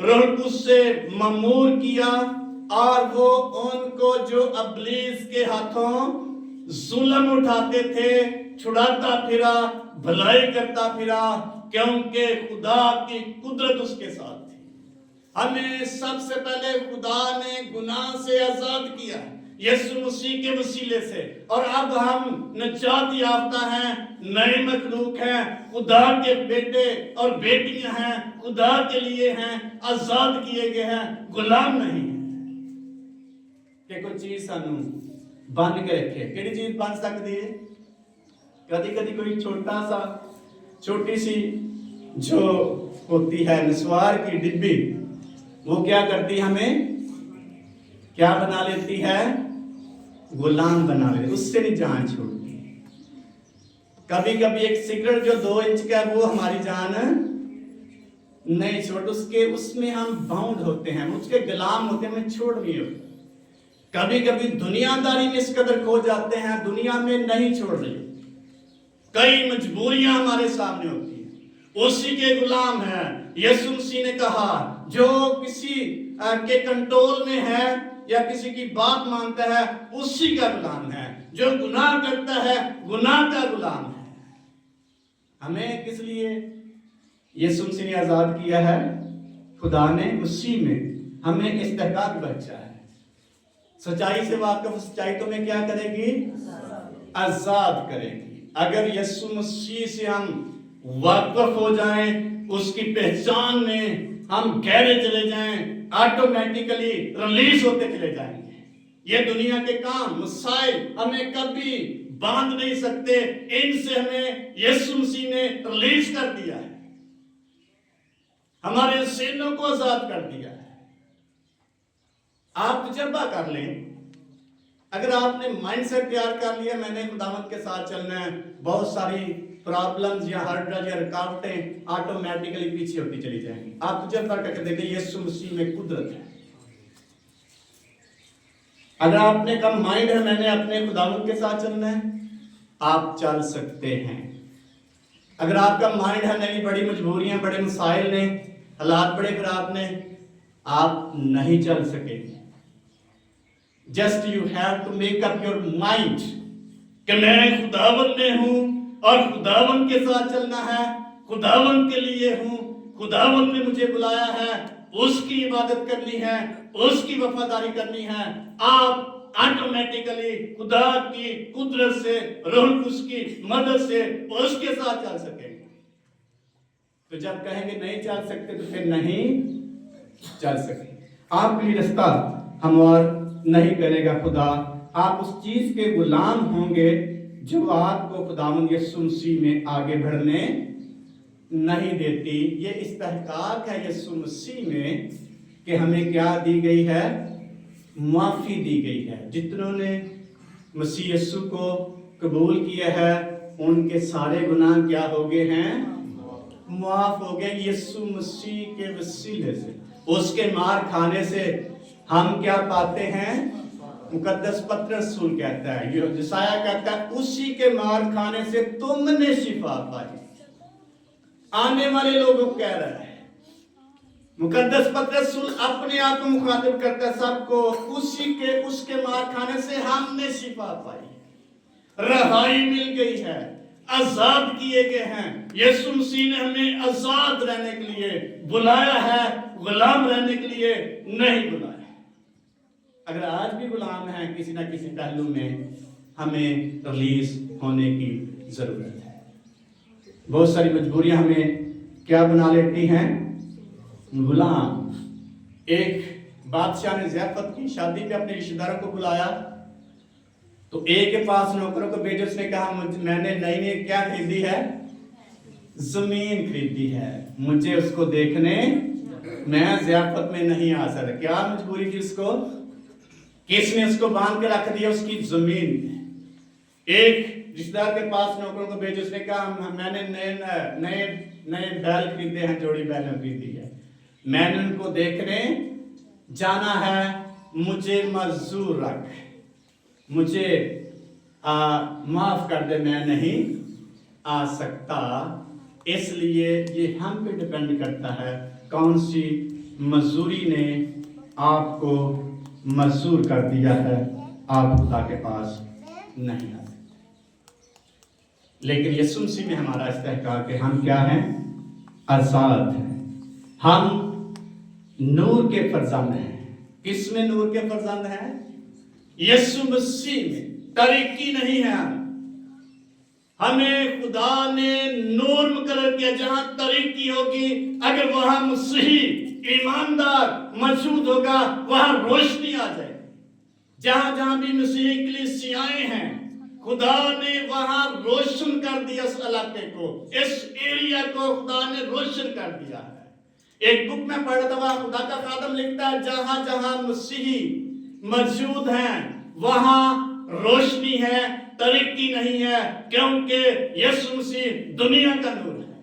रूह कुद्दूस से ममूर किया, और वो उनको जो इब्लीस के हाथों जुल्म उठाते थे छुड़ाता फिरा, भलाई करता फिरा, क्योंकि खुदा की कुदरत उसके साथ थी। हमें सबसे पहले खुदा ने गुनाह से आजाद किया यीशु मसीह के वसीले से, और अब हम निजात याफ्ता हैं, नए मखलूक हैं, खुदा के बेटे और बेटियां हैं, खुदा के लिए हैं, आजाद किए गए हैं, गुलाम नहीं है कि कोई चीज सानू बंद के रखे। केड़ी चीज बन सकती है? कभी कभी कोई छोटी सी जो होती है नस्वार की डिब्बी, वो क्या करती, हमें क्या बना लेती है? गुलाम बना लेती, उससे नहीं जान छोड़ती। कभी कभी एक सिगरेट जो 2 इंच का है वो हमारी जान नहीं छोड़, उसमें हम बाउंड होते हैं, उसके गुलाम होते हैं, हमें छोड़ नहीं होता। कभी कभी दुनियादारी में इस कदर खो जाते हैं, दुनिया में नहीं छोड़ रही, कई मजबूरियां हमारे सामने होती हैं, उसी के गुलाम हैं। यीशु मसीह ने कहा जो किसी के कंट्रोल में है या किसी की बात मानता है उसी का गुलाम है, जो गुनाह करता है गुनाह का गुलाम है। हमें किस लिए यीशु मसीह ने आजाद किया है? खुदा ने उसी में हमें इस्तेहकाक बख्शा है। सच्चाई से वाकिफ, सच्चाई तो में क्या करेगी? आजाद करेगी। अगर यीशु मसीह से हम वाकिफ हो जाएं, उसकी पहचान में हम गहरे चले जाएं, ऑटोमेटिकली रिलीज होते चले जाएंगे। ये दुनिया के काम मसाइल हमें कभी बांध नहीं सकते, इनसे हमें यीशु मसीह ने रिलीज कर दिया है, हमारे सीनों को आजाद कर दिया है। आप तजर्बा कर लें, अगर आपने माइंडसेट तैयार कर लिया मैंने खुदावंद के साथ चलना है, बहुत सारी प्रॉब्लम्स या हर्डल या रुकावटें ऑटोमेटिकली पीछे होती चली जाएंगी। आप तजर्बा करके देखें, यीशु मसीह में कुदरत है। अगर आपने कम माइंड है मैंने अपने खुदावंद के साथ चलना है, आप चल सकते हैं। अगर आपका माइंड है नहीं, बड़ी मजबूरियां, बड़े मसाइल ने, हालात बड़े खराब ने, आप नहीं चल सकेंगे। Just you have to make up your mind कि मैं खुदावंद में हूं और खुदावंद के साथ चलना है, खुदावंद के लिए हूं, खुदावंद ने मुझे बुलाया है, उसकी इबादत करनी है, उसकी वफादारी करनी है। आप ऑटोमेटिकली खुदा की कुदरत से, रूह की मदद से उसके साथ चल सकेंगे। तो जब कहेंगे नहीं चल सकते तो फिर नहीं चल सकेंगे। आपके लिए रास्ता हमवार नहीं करेगा खुदा। आप उस चीज के गुलाम होंगे जो आपको खुदावंद यीशु मसीह में आगे बढ़ने नहीं देती। ये इस्तेहकाक है यीशु मसीह में कि हमें क्या दी गई है? माफी दी गई है। जितनों ने मसीह यीशु को कबूल किया है उनके सारे गुनाह क्या हो गए हैं? माफ हो गए यीशु मसीह के वसीले से। उसके मार खाने से हम क्या पाते हैं? मुकद्दस पत्र रसूल कहता है, यशायाह कहता है, उसी के मार खाने से तुमने शिफा पाई। आने वाले लोगों को कह रहा है, मुकद्दस पत्र रसूल अपने आप को मुखातिब करता है सबको, उसके मार खाने से हमने शिफा पाई, रहाई मिल गई है, आजाद किए गए हैं। यीशु मसीह ने हमें आजाद रहने के लिए बुलाया है, गुलाम रहने के लिए नहीं बुलाया। अगर आज भी गुलाम हैं किसी ना किसी पहलू में, हमें रिलीज होने की जरूरत है। बहुत सारी मजबूरियां हमें क्या बना लेती हैं? गुलाम। एक बादशाह ने ज़ियाफत की, शादी पे अपने रिश्तेदारों को बुलाया, तो एक के पास नौकरों को भेजा, उसने कहा मैंने नई क्या खरीदी है? जमीन खरीदी है, मुझे उसको देखने मैं ज़ियाफत में नहीं आ सकता। क्या मजबूरी थी उसको? किसने उसको बांध के रख दिया? उसकी जमीन। एक रिश्तेदार के पास नौकरों को भेजा, उसने कहा मैंने नए बैल खरीदे हैं, जोड़ी बैल खरीदी है, मैंने उनको देखने जाना है, मुझे मजदूर रख, मुझे माफ कर दे, मैं नहीं आ सकता। इसलिए ये हम पे डिपेंड करता है कौन सी मजदूरी ने आपको मजदूर कर दिया है, आप खुदा के पास नहीं आ सकते। लेकिन यीशु मसीह में हमारा इस्तेहकाक है, हम क्या हैं? आजाद हैं। हम नूर के फर्जंद हैं। किस में नूर के फर्जंद हैं? यीशु मसीह में। तरीकी नहीं है हमें खुदा ने नूर मुकर्रर किया, जहां तरीकी होगी, अगर वहां मसीही ईमानदार मौजूद होगा वहां रोशनी आ जाए। जहां जहां भी मसीही कलीसियाएं हैं, खुदा ने वहां रोशन कर दिया, इस इलाके को, इस एरिया को खुदा ने रोशन कर दिया है। एक बुक में पढ़ा था, खुदा का खादम लिखता है, जहां जहां मसीही मौजूद हैं वहां रोशनी है, तरक्की नहीं है, क्योंकि यीशु मसीह दुनिया का नूर है।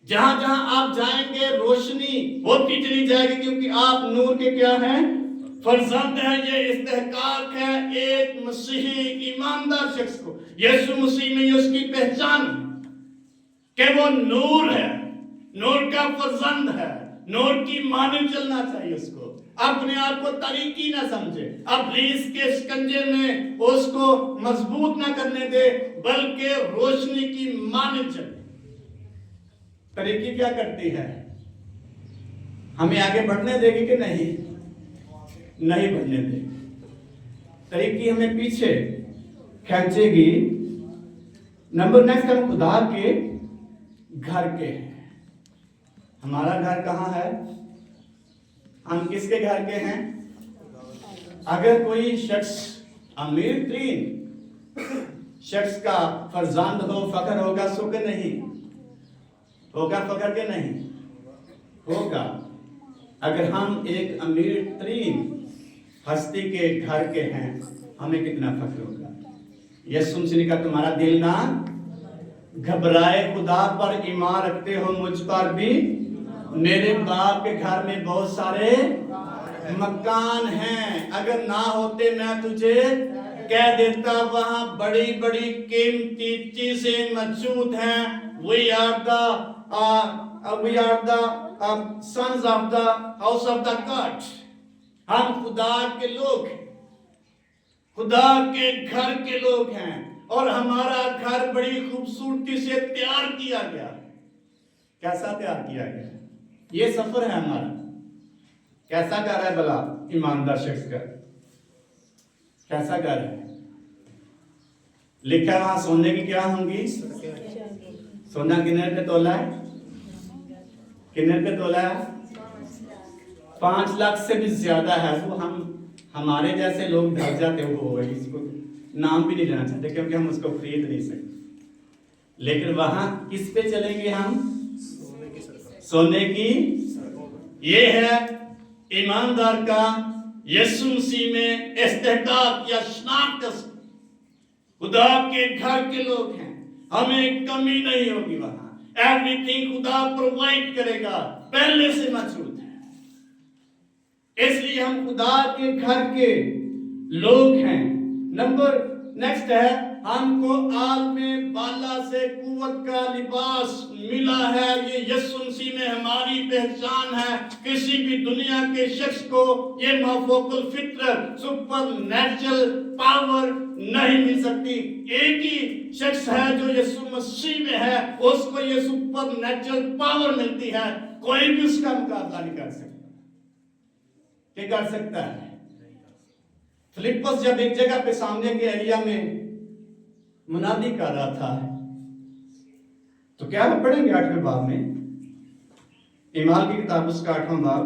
जहां जहां आप जाएंगे रोशनी होती चली जाएगी, क्योंकि आप नूर के क्या हैं? फर्जंद है। ये इस्तेहकाक है एक मसीही ईमानदार शख्स को। यीशु मसीह में उसकी पहचान कि वो नूर है, नूर का फर्जंद है, नूर की मानव चलना चाहिए उसको। अपने आप को तरीकी ना समझे, इब्लीस के शिकंजे में उसको मजबूत ना करने दे, बल्कि रोशनी की मानव चले। तरीकी क्या करती है? हमें आगे बढ़ने देगी कि नहीं? नहीं बढ़ने देगी। तरीकी हमें पीछे खींचेगी। नंबर नेक्स्ट, हम खुदा के घर के हैं। हमारा घर कहाँ है? हम किसके घर के हैं? अगर कोई शख्स अमीर तरीन शख्स का फर्जंद हो, फखर होगा सो के नहीं होगा? फखर के नहीं होगा। अगर हम एक अमीर तरीन हस्ती के घर के हैं, हमें कितना फख्र होगा। यीशु मसीह का तुम्हारा दिल ना घबराए, खुदा पर ईमान रखते हो, मुझ पर भी मेरे बाप के घर में बहुत सारे मकान हैं, अगर ना होते मैं तुझे कह देता। वहां बड़ी बड़ी कीमती चीजें मौजूद हैं। We are the sons of the house of the God. हम खुदा के लोग, खुदा के घर के लोग हैं, और हमारा घर बड़ी खूबसूरती से तैयार किया गया। कैसा तैयार किया गया? ये सफर है हमारा। कैसा घर है भला ईमानदार शख्स का? कैसा घर है? लिखा है वहां सोने की क्या होंगी? सोना कितने पे तोला है? कितने पे तोला है? 5 लाख से भी ज्यादा है। वो हमारे जैसे लोग ढल जाते हो, इसको नाम भी नहीं लेना चाहते, क्योंकि हम उसको खरीद नहीं सकते। लेकिन वहां किस पे चलेंगे हम? सोने की। ये है ईमानदार का यीशु मसीह में इस्तेहकाक या शनाख्त। खुदा के घर के लोग हैं, हमें कमी नहीं होगी। वहां एवरीथिंग खुदा प्रोवाइड करेगा, पहले से मौजूद है। इसलिए हम खुदा के घर के लोग हैं। नंबर नेक्स्ट है, हमको आल में बाला से कुव्वत का लिबास मिला है। ये यीशु मसीह में हमारी पहचान है। किसी भी दुनिया के शख्स को ये माफोकुल फितरत सुपर नेचुरल पावर नहीं मिल सकती। एक ही शख्स है जो यीशु मसीह में है, उसको ये सुपर नेचुरल पावर मिलती है। कोई भी उसका मुकाबला नहीं कर सकता। क्या कर सकता है? फिलिप्पस जब एक जगह पे सामने के एरिया में मुनादी कर रहा था, तो क्या हम पढ़ेंगे 8वें बाब में, ईमाल की किताब उसका 8वां बाब।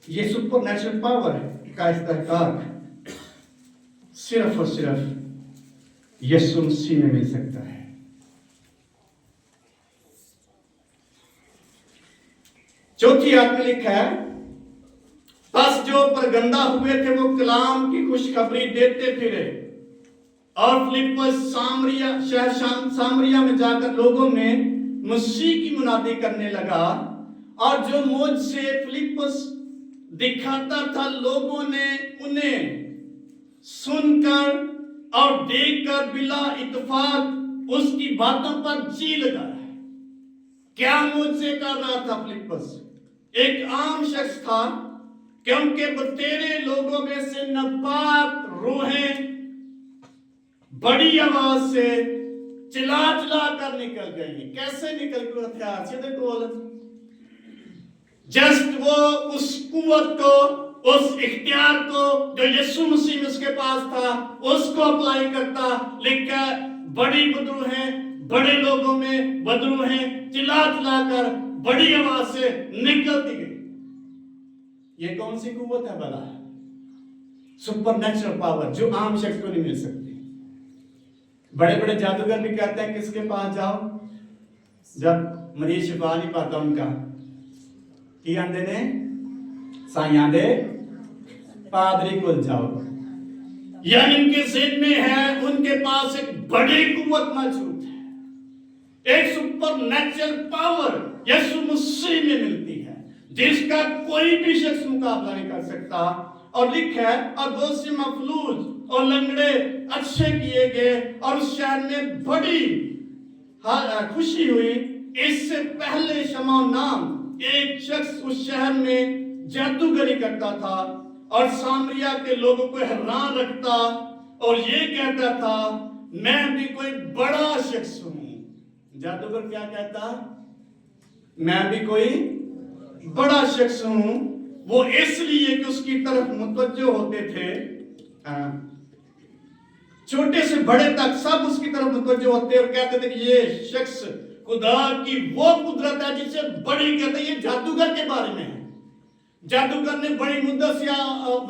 ये सुपर नेचुरल पावर का इस्तेहकाक सिर्फ और सिर्फ यीशु मसीह में मिल सकता है। चौथी आयत में लिखा है, बस जो परगंदा हुए थे वो कलाम की खुशखबरी देते फिरे, और फिलिप्पस सामरिया में जाकर लोगों में मसीह की मुनादी करने लगा। और जो मुझ से फिलिप्पस दिखाता था, लोगों ने उन्हें सुनकर और देखकर बिला इत्तेफाक उसकी बातों पर जी लगाया। क्या मुझसे कर रहा था फिलिप्पस? एक आम शख्स था, क्योंकि बतेरे लोगों में से नापाक रूहें बड़ी आवाज से चिल्ला चिल्ला कर निकल गई। कैसे निकल गई? हथियार से देखो, जस्ट वो उस कुव्वत को, उस इख्तियार को जो यीशु मसीह में उसके पास था, उसको अप्लाई करता। लिखा बड़ी बदरू हैं, बड़े लोगों में बदरू हैं, चिल्ला चिल्ला कर बड़ी आवाज से निकलती गई। ये कौन सी कुव्वत है भला? सुपर नेचुरल पावर जो आम शख्स को नहीं मिल सकती। बड़े बड़े जादूगर भी कहते हैं किसके पास जाओ जब मरीज शिफा नहीं पाता उनका, की आंदे ने साइयां दे पादरी को जाओ। یعنی ان کے ذہن میں ہے ان کے پاس ایک بڑی قوت موجود ہے، ایک سپر نیچرل پاور یسوع مسیح میں ملتی ہے جس کا کوئی بھی شخص مقابلہ نہیں کر سکتا۔ اور لکھا ہے اور بہت سے مفلوج اور لنگڑے اچھے کیے گئے اور اس شہر میں بڑی خوشی ہوئی۔ اس سے پہلے شمعون نام ایک شخص اس شہر میں جادوگری کرتا تھا اور سامریا کے لوگوں کو حیران رکھتا اور یہ کہتا تھا میں بھی کوئی بڑا شخص ہوں۔ جادوگر کیا کہتا؟ میں بھی کوئی بڑا شخص ہوں۔ وہ اس لیے کہ اس کی طرف متوجہ ہوتے تھے، چھوٹے سے بڑے تک سب اس کی طرف متوجہ ہوتے اور کہتے تھے کہ یہ شخص خدا کی وہ قدرت ہے جسے بڑی کہتے ہیں۔ یہ جادوگر کے بارے میں ہے، جادوگر نے بڑی مدت سے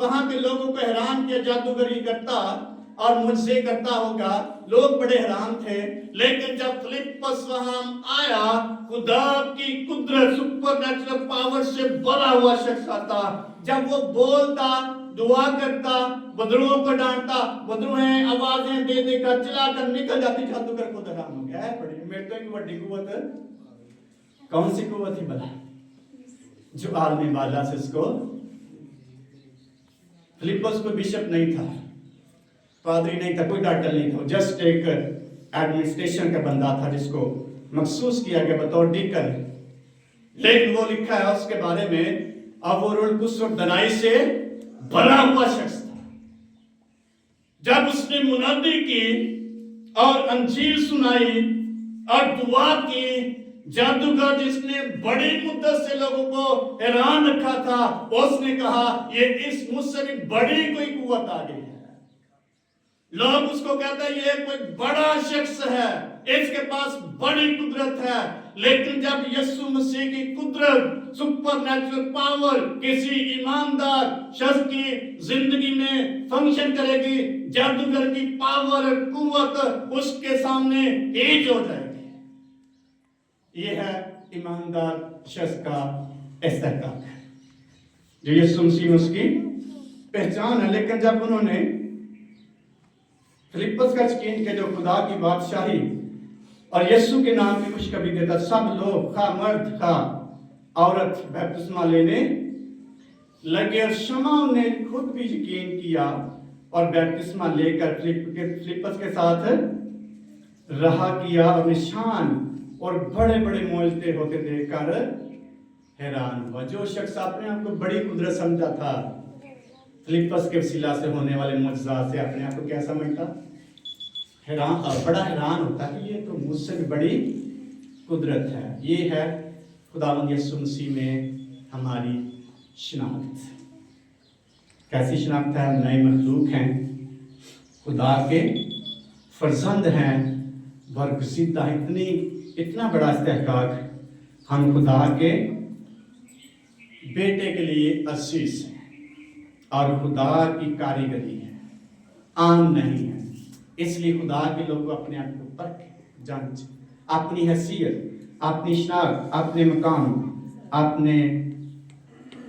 وہاں کے لوگوں کو حیران کیا، جادوگری کرتا اور معجزے کرتا ہوگا، لوگ بڑے حیران تھے۔ لیکن جب فلپس وہاں آیا، خدا کی قدرت سپر نیچرل پاور سے بھرا ہوا شخص آتا، جب وہ بولتا، دعا کرتا، بدروہوں کو ڈانٹتا، بدروہیں آوازیں دے دے کر چلا کر نکل جاتی، جادوگر خود حیران ہو گیا ہے بڑی میرے تو ایک بڑی قوت ہے۔ کون سی قوت ہی بلا جو عالمی بالا سے اس کو؟ فلپس کو بشپ نہیں تھا، پادری نہیں تھا، کوئی ڈاکٹر نہیں تھا، جسٹ ایک ایڈمنسٹریشن کا بندہ تھا جس کو مخصوص کیا گیا بطور ڈیکن۔ لیکن وہ لکھا ہے اس کے بارے میں اب وہ روح القدس اور دنائی سے بھرا ہوا شخص تھا۔ جب اس نے منادی کی اور انجیل سنائی اور دعا کی، جادوگر جس نے بڑی مدت سے لوگوں کو حیران رکھا تھا، اس نے کہا یہ اس مجھ سے بھی بڑی کوئی قوت آ گئی ہے۔ لوگ اس کو کہتے ہیں یہ کوئی بڑا شخص ہے، اس کے پاس بڑی قدرت ہے۔ لیکن جب یسوع مسیح کی قدرت سپر نیچرل پاور کسی ایماندار شخص کی زندگی میں فنکشن کرے گی، جادوگر کی پاور قوت اس کے سامنے ہیج ہو جائے گی۔ یہ ہے ایماندار شخص کا استحقاق جو یسوع مسیح میں اس کی پہچان ہے۔ لیکن جب انہوں نے فلپس کا یقین کہ جو خدا کی بادشاہی اور یسوع کے نام کی خوشخبری دیتا، سب لوگ خواہ مرد خواہ عورت بپتسمہ لینے لگے، اور شمعون نے خود بھی یقین کیا اور بپتسمہ لے کر فلپس کے ساتھ رہا کیا، اور نشان اور بڑے بڑے معجزے ہوتے دیکھ کر حیران ہوا۔ جو شخص اپنے آپ کو بڑی قدرت سمجھا تھا، فلپس کے وسیلہ سے ہونے والے معجزات سے اپنے آپ کو کیا سمجھتا؟ حیران، بڑا حیران ہوتا کہ یہ تو مجھ سے بھی بڑی قدرت ہے۔ یہ ہے خداوند یسوع مسیح میں ہماری شناخت۔ کیسی شناخت ہے؟ نئے مخلوق ہیں، خدا کے فرزند ہیں، برگزیدہ، اتنا بڑا استحقاق، ہم خدا کے بیٹے کے لیے عزیز ہیں اور خدا کی کاریگری ہے، عام نہیں ہے۔ اس لیے خدا کے لوگ اپنے آپ کو پرکھیں، جانچیں، اپنی حیثیت، اپنی شناخت، اپنے مقام، اپنے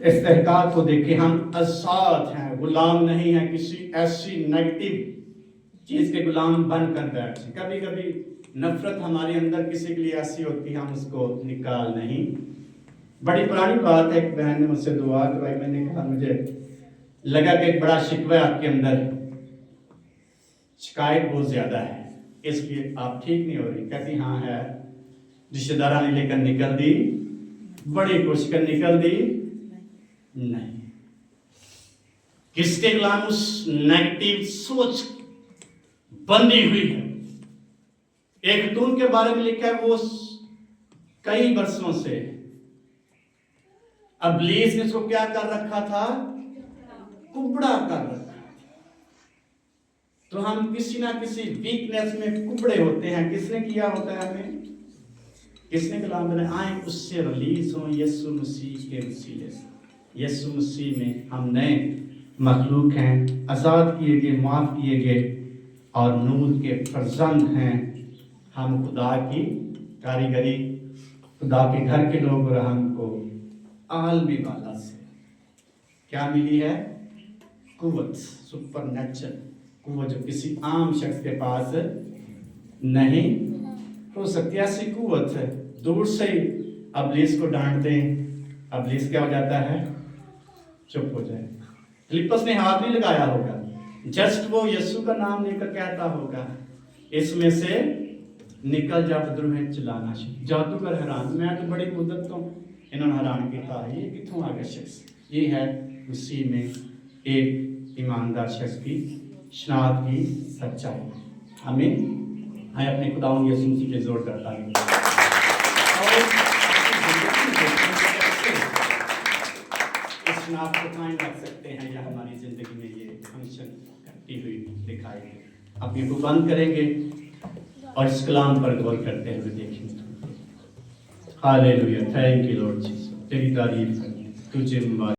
استحقاق کو دیکھیں۔ ہم آزاد ہیں، غلام نہیں ہیں کسی ایسی نیگیٹو چیز کے غلام بن کر بیٹھیں۔ کبھی کبھی نفرت ہمارے اندر کسی کے لیے ایسی ہوتی ہے، ہم اس کو نکال نہیں۔ بڑی پرانی بات ہے، ایک بہن نے مجھ سے دعا کروائی، میں نے کہا مجھے لگا کہ ایک بڑا شکوہ آپ کے اندر، شکایت بہت زیادہ ہے، اس لیے آپ ٹھیک نہیں ہو رہی۔ کہتی ہاں ہے، رشتہ دارہ نے لے کر نکل دی، بڑی کوشش کر نکل دی، نہیں، کس کے غلام؟ اس نیگیٹو سوچ بندی ہوئی ہے۔ ایک خاتون کے بارے میں لکھا ہے، وہ کئی برسوں سے ابلیس نے اس کو کیا کر رکھا تھا؟ کبڑا کر رکھا تھا۔ تو ہم کسی نہ کسی ویکنیس میں کبڑے ہوتے ہیں۔ کس نے کیا ہوتا ہے ہمیں؟ کس نے غلام بنایا؟ آئیں اس سے ریلیز ہوں یسوع مسیح کے وسیلے سے۔ یسوع مسیح میں ہم نئے مخلوق ہیں، آزاد کیے گئے، معاف کیے گئے اور نور کے فرزند ہیں۔ ہم خدا کی کاریگری، خدا کے گھر کے لوگ، اور ہم کو عالمی بالا سے کیا ملی ہے؟ قوت، سپر نیچرل कुव्वत जो किसी आम शख्स के पास नहीं हो सकती। ऐसी कुव्वत है, दूर से ही इब्लीस को डांट दें, इब्लीस क्या हो जाता है, चुप हो जाए। फिलिप्पस ने हाथ नहीं लगाया होगा, जस्ट वो यीशु का नाम लेकर कहता होगा, इसमें से निकल जा बदरूह चलाना। जादूगर हैरान, मैं तो बड़ी मुद्दत तो इन्होंने हैरान किया है, ये कितों आ गया शख्स। ये है मसीह में एक ईमानदार शख्स की शनाख्त की सच्चाई। आमीन। मैं अपने खुदावंद यीशु मसीह पे जोर करता हूँ। और इस शनाख्त को कायम रख सकते हैं या हमारी जिंदगी में ये फंक्शन करती हुई दिखाई दे। अपनी को बंद करेंगे और इस कलाम पर गौर करते हुए देखेंगे। Hallelujah, thank you Lord Jesus, तेरी तारीफ करते, तुझे मुबारक।